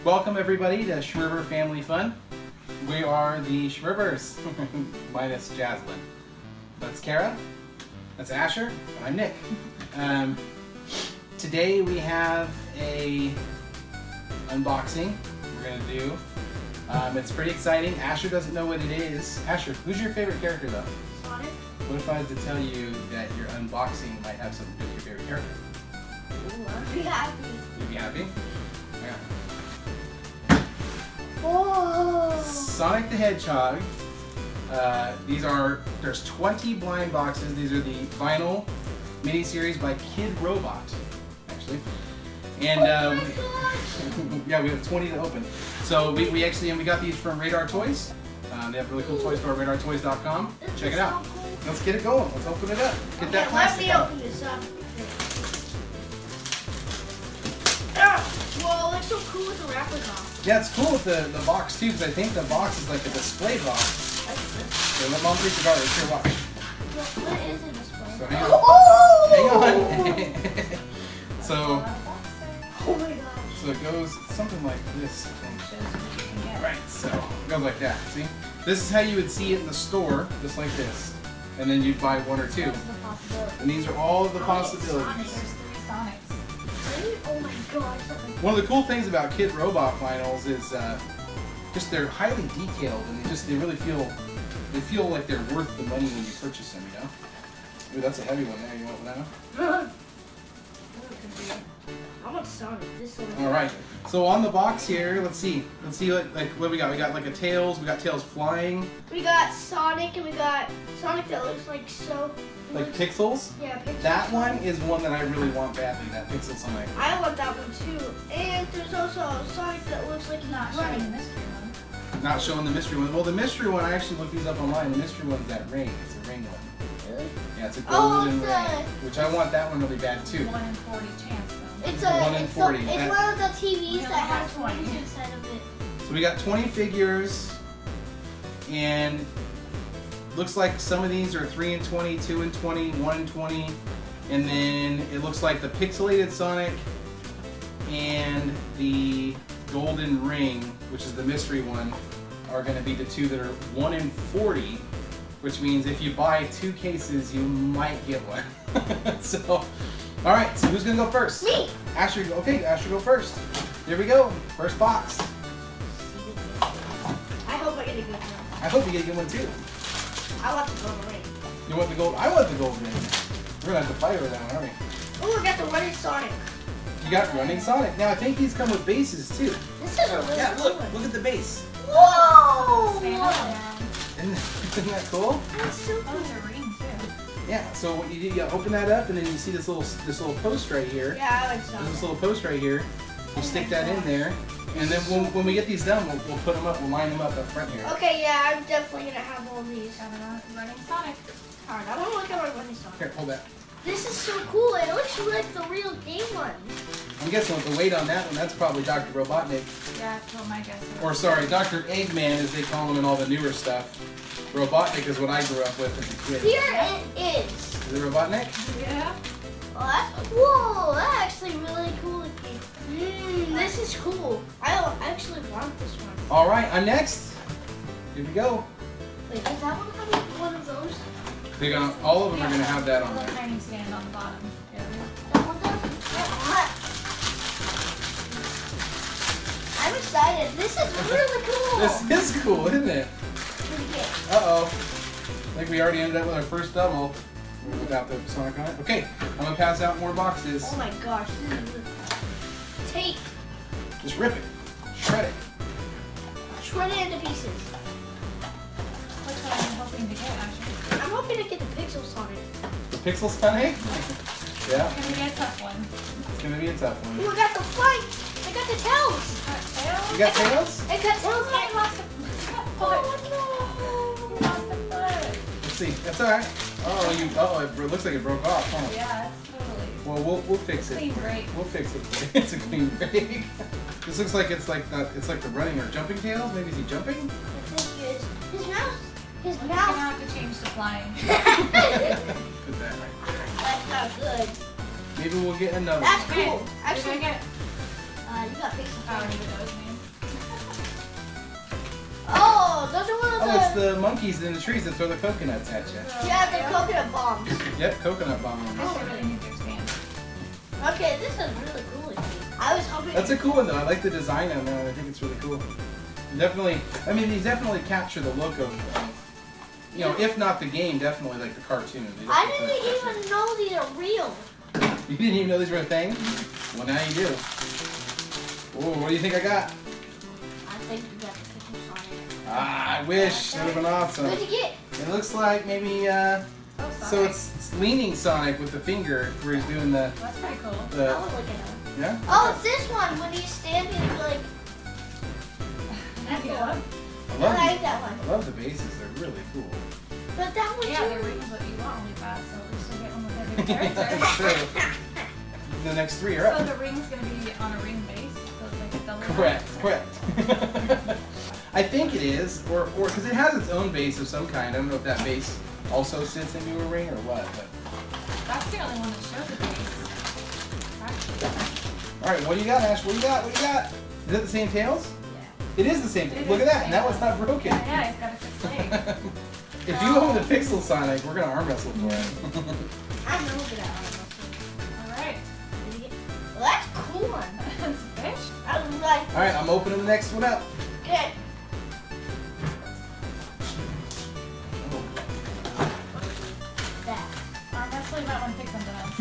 Welcome everybody to Schmerber Family Fun. We are the Schmerbers, minus Jaslyn. That's Kara, that's Asher, and I'm Nick. Today we have a unboxing we're going to do. It's pretty exciting. Asher doesn't know what it is. Asher, who's your favorite character though? Sonic. What if I was to tell you that your unboxing might have something to do with your favorite character? Ooh, I'd be happy. You'd be happy? Yeah. Whoa! Sonic the Hedgehog. There's 20 blind boxes. These are the vinyl miniseries by KidRobot, actually. And yeah, we have 20 to open. So we got these from Radar Toys. They have really cool toy store, radartoys.com. Check it out. Let's get it going. Let's open it up. Get that plastic out. Let me open this up. Whoa, it looks so cool with the wrappers off. Yeah, it's cool with the box too, because I think the box is like a display box. So let Mom disregard it. Here, watch. What is a display? So hang on. Oh! Hang on. So Oh my god. So it goes something like this. Right, so it goes like that. See? This is how you would see it in the store, just like this. And then you'd buy one or two. And these are all of the possibilities. There's 3 Sonics. Really? Oh my god. One of the cool things about KidRobot vinyls is just they're highly detailed, and they really feel like they're worth the money when you purchase them, you know? Ooh, that's a heavy one there. You want that one? I want Sonic. This one. All right. So on the box here, let's see like what we got. We got like a Tails. We got Tails flying. We got Sonic, and we got Sonic that looks like so. Like Pixels. Yeah, Pixels. That one is one that I really want badly. That Pixel Sonic. I want that one too. And there's also a Sonic that looks like Not showing the mystery one. Not showing the mystery one. Well, the mystery one, I actually looked these up online. The mystery one's that ring. It's a ring one. Really? Yeah, it's a golden it's ring. Which I want that one really bad too. 1 in 40 chance though. It's 1 in 40. It's one of the TVs Yeah, that has 20. 20 inside of it. So we got 20 figures, and looks like some of these are 3 in 20, 2 in 20, 1 in 20, and then it looks like the pixelated Sonic and the golden ring, which is the mystery one, are going to be the two that are 1 in 40, which means if you buy 2 cases, you might get one. So, all right. So who's going to go first? Me. Asher. Okay, Asher, go first. Here we go. First box. I hope I get a good one. I hope you get a good one too. I want the golden ring. You want the gold? I want the gold ring. We're gonna have to fight over that one, aren't we? Oh, I got the running Sonic. You got running Sonic. Now I think these come with bases too. This is a really Yeah, cool look one. at the base. Whoa! Stand up down. Isn't that cool? That's so Oh, cool. there's a ring too. Yeah. So what you do, you open that up, and then you see this little post right here. Yeah, I like There's Sonic. this little post right here. You stick that in there, and then when we get these done, we'll put them up. We'll line them up front here. Okay, yeah, I'm definitely gonna have all these. Got a running Sonic. Alright, I wanna look at my running Sonic. Here, hold that. This is so cool. It looks like the real game one. I'm guessing with the weight on that one, that's probably Dr. Robotnik. Yeah, that's what my guess is. Or sorry, Dr. Eggman, as they call him in all the newer stuff. Robotnik is what I grew up with as a kid. Here it is. Is it Robotnik? Yeah. Oh, that's cool. That's actually really cool looking. This is cool. I actually want this one. All right, I'm next. Here we go. Wait, is that one having one of those? All of them are gonna have that on A little there. tiny stand on the bottom. Yeah. That one does? I'm excited. This is really cool. This is cool, isn't it? Pretty good. Uh-oh. I think we already ended up with our first double without the Sonic on it. Okay, I'm gonna pass out more boxes. Oh my gosh, this is really tape. Just rip it, shred it. Shred it into pieces. Which one are you hoping to get, Asher? I'm hoping to get the Pixel Sonic. The Pixel Sonic? Yeah, It's gonna be a tough one. it's gonna be a tough one. Ooh, I got the flight. I got the tails. You got tails? I got tails. I lost the Oh no. lost the foot. Let's see. That's all right. It looks like it broke off, huh? Yeah, it's totally. Well, we'll fix it. Clean break. We'll fix it. It's a clean break. This looks like it's like the running or jumping tails. Maybe is he jumping? I think his mouse. His We're gonna mouth. have to change to flying. Put that right there. That's not good. Maybe we'll get another That's one. cool. Did I Actually, get? you got Pixel I don't Sonic. even know his name. those are one of Oh, it's the monkeys in the trees that throw the coconuts at you. Yeah, the coconut bombs. Yep, coconut bomb. This is really neat to stand. Okay, this is really cool. I was hoping. That's a cool one though. I like the design on that. I think it's really cool. Definitely. I mean, these definitely capture the look of you know, if not the game, definitely like the cartoon. I didn't even know these are real. You didn't even know these were a thing? Well, now you do. Ooh, what do you think I got? I think you got the Pickle Sonic. Ah, I wish. That would have been awesome. What'd you get? It looks like maybe, so it's leaning Sonic with the finger where he's doing the, That's pretty cool. I the was looking at it. yeah? Oh, it's this one when he's standing like. That's the Yeah. one. I I love, like that one. I love the bases. They're really cool. But that one Yeah, the too. ring's what you want really bad, so at least you'll get one with every That's character. true. The next three are So up. the ring's gonna be on a ring base, so it's like a double. Correct. I think it is, or because it has its own base of some kind. I don't know if that base also sits into a ring or what. But That's the only one that shows the base. Actually. all right, what do you got, Ash? What do you got? What do you got? Is it the same tails? Yeah. It is the same. It Look is at the that. same That one's one. not broken. Yeah, it's got a fixed leg. If you own the Pixel Sonic, we're gonna arm wrestle for it. I know that one. Alright. Well, that's a cool one. That's a fish. I was like, All right, I'm opening the next one up. good. That. Arm wrestling, that one takes something else.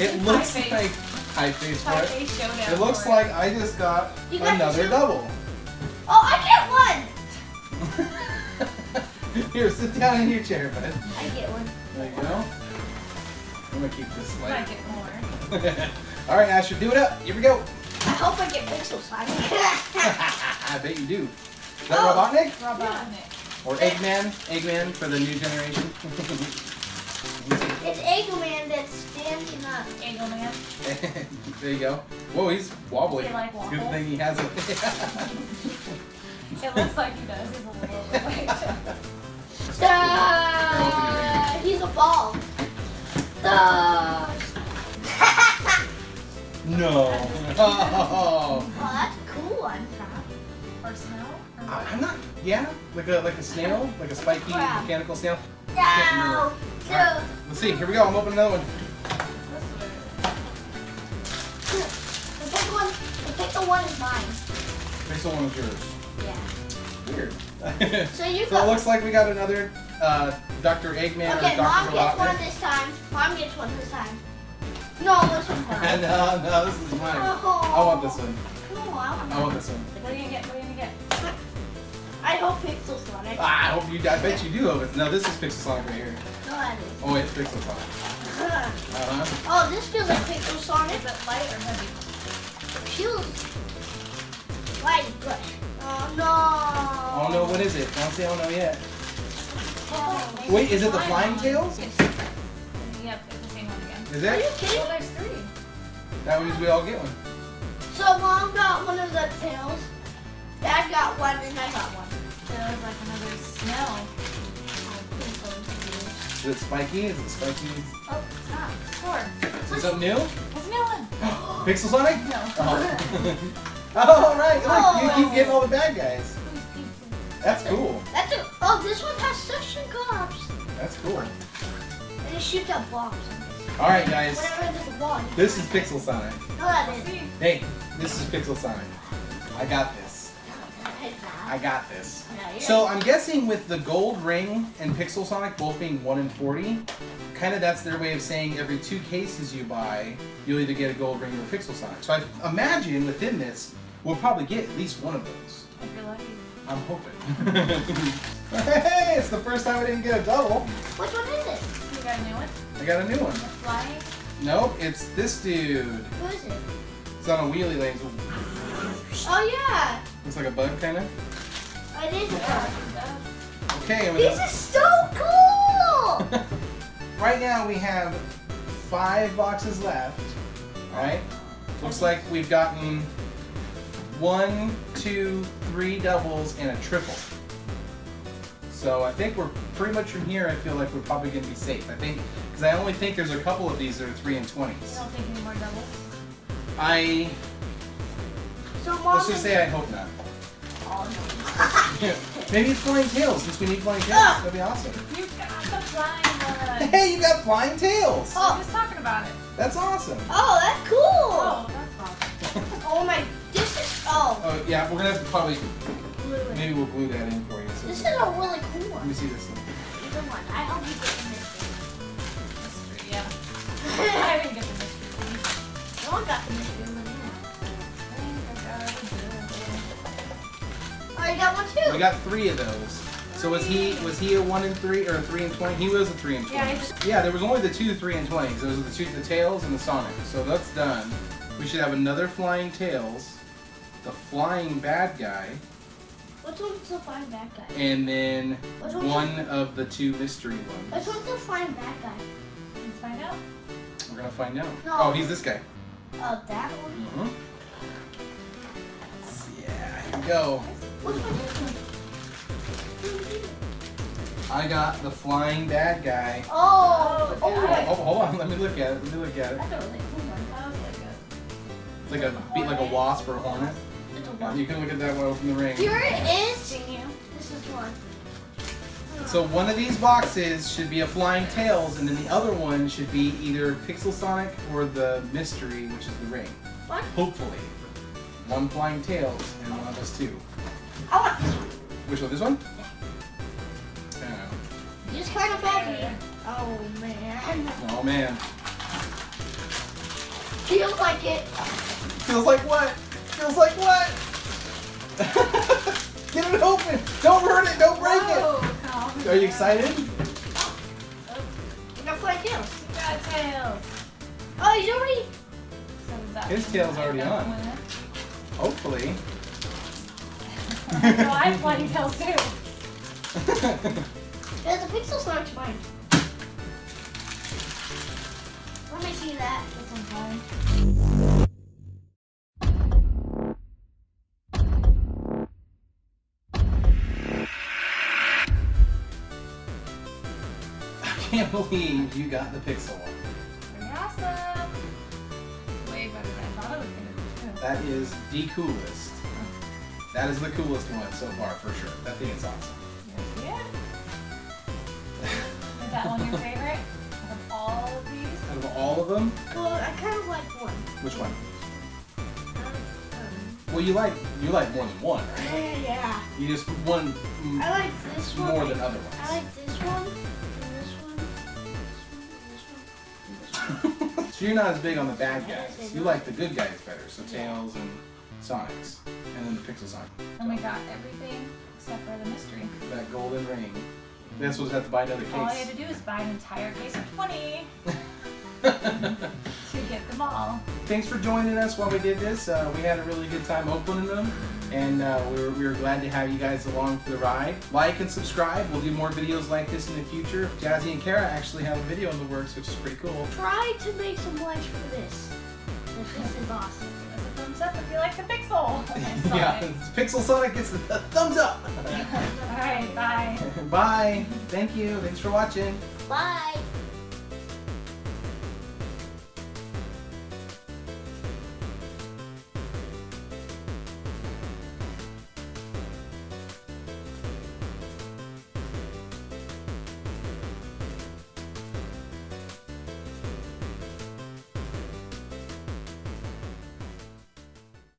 It looks like high face High for it. face showdown. It looks for like I just got You got another two? double. Oh, I get one. Here, sit down in your chair, bud. I get one. There you go. I'm gonna keep this Might light. get more. All right, Asher, do it up. Here we go. I hope I get Pixel Sonic. I bet you do. Is that Oh. Robotnik? Robotnik. Or Eggman? Eggman for the new generation. It's Eggman that's standing up. Angle man. There you go. Whoa, he's wobbly. Do you like Good waffles? thing he has it. It looks like he does. He's a little overweight. He's a ball. No. Oh. Oh, that's a cool one. Or snow. Or I'm not. Yeah, like a snail, like a spiky Crab. mechanical snail. No. No. Let's see. Here we go. I'm opening another one. The picture one is mine. Pixel one is yours. Yeah. Weird. So you So it got. looks like we got another Dr. Eggman Okay, or Mom Dr. gets one Robotnik. this time. Mom gets one this time. No, this one's mine. No, this is mine. I want this one. No, I want this one. What are you gonna get? What are you gonna get? I hope Pixel Sonic. Ah, I hope you. I bet you do hope it. No, this is Pixel Sonic right here. No, that is. Oh, it's Pixel Sonic. Oh, this feels like Pixel Sonic. Is it light or heavy? Feels light, but oh no. Oh no, what is it? Don't say oh no yet. Oh, maybe Wait, is it the flying flying one. tails? Yep, it's the same one again. Is Are you it? kidding? Well, there's three. That means we all get one. So Mom got one of the tails. Dad got one, and I got one. There's like another smell. Is it spiky? Is it spiky? Oh, it's not. Sword. Is it something new? What's a new one? Pixel Sonic? No. Oh. Oh, right. Look, you keep getting all the bad guys. That's cool. That's a. Oh, this one has suction cups, That's cool. and it shoots out bombs. All right, guys. Whenever there's a bomb. This is Pixel Sonic. No, that is. See? Hey, this is Pixel Sonic. I got this. I got this. So I'm guessing with the gold ring and Pixel Sonic both being 1 in 40, kind of that's their way of saying every 2 cases you buy, you'll either get a gold ring or a Pixel Sonic. So I imagine within this, we'll probably get at least one of those. If you're lucky. I'm hoping. Hey, it's the first time I didn't get a double. Which one is it? You got a new one? I got a new one. The flying? Nope, it's this dude. Who is it? It's on a wheelie lane. Oh yeah, Looks like a bug, kind of. it is. Yeah, it does. Okay, and This is so cool. right now we have 5 boxes left. Alright? Looks like we've gotten 1, 2, 3 doubles and a triple. So I think we're pretty much from here. I feel like we're probably going to be safe. I think, because I only think there's a couple of these that are 3 and 20s. You don't think any more doubles? I So Mom. let's just say I hope not. all. Maybe it's flying tails since we need flying tails. Ah! That'd be awesome. You got the flying one. Hey, you got flying tails. I was talking about it. That's awesome. Oh, that's cool. Oh, that's awesome. Oh my, this is, oh. Oh yeah, we're gonna have to probably Glue it. maybe we'll glue that in for you. So This is a really cool let one. me see this one. Either one. I hope you get the mystery. Mystery, yeah. I didn't get the mystery one. No one got the mystery one yet. Oh, you got one too? We got 3 of those. So was he a 1 and 3 or a 3 and 20? He was a 3 and 20. Yeah, There was only the 2 3 and 20s. Those are the tails and the Sonic. So that's done. We should have another flying tails, the flying bad guy, Which one's the flying bad guy? and then Which one's one of the 2 mystery Which ones. one's the flying bad guy? Let's find out. We're gonna find out. No. Oh, he's this guy. Oh, that one? Yeah, here we go. Which one is it? I got the flying bad guy. Oh, Oh, my. Oh, hold on. Let me look at it. That's a really cool one. That was like It's like a wasp or a hornet. It's a Yeah, one. you can look at that one open the ring. Here it is. This is one. So one of these boxes should be a flying tails, and then the other one should be either Pixel Sonic or the mystery, which is the ring. What? Hopefully, one flying tails and one of us 2. I want this one. Which one? This one? Just kind of heavy. Oh, man. Oh man. Feels like it. Feels like what? Feels like what? Get it open! Don't hurt it! Don't break it! Are you excited? We got flying tails. You got tails. Oh, he's already. So is that His tail's already that on. one? Hopefully. No, I have flying tails too. There's a pixel Sonic's mine. Let me see that. This one's mine. I can't believe you got the Pixel one. Pretty awesome. Way better than I thought it was gonna be too. That is the coolest. That is the coolest one so far, for sure. That thing is awesome. Yeah. Is that one your favorite? Out of all of these? Out of all of them, Well, I kind of like one. which one? Well, you like more than one, right? Yeah. You just one I like this one. more than other I ones. like this one, and this one, this one, and this one. So you're not as big on the bad guys. You like the good guys better. So Tails and Sonics, and then the Pixel Sonic. And we got everything except for the mystery. That golden ring. This was have to buy another All you had case. to do is buy an entire case of 20 to get them all. Thanks for joining us while we did this. We had a really good time opening them, and we were glad to have you guys along for the ride. Like and subscribe. We'll do more videos like this in the future. Jazzy and Kara actually have a video in the works, which is pretty cool. Try to make some likes for this. This is awesome. Give us a thumbs up if you like the pixel. Yeah, Pixel Sonic gets the thumbs up. Alright, bye. Bye. Thank you. Thanks for watching. Bye.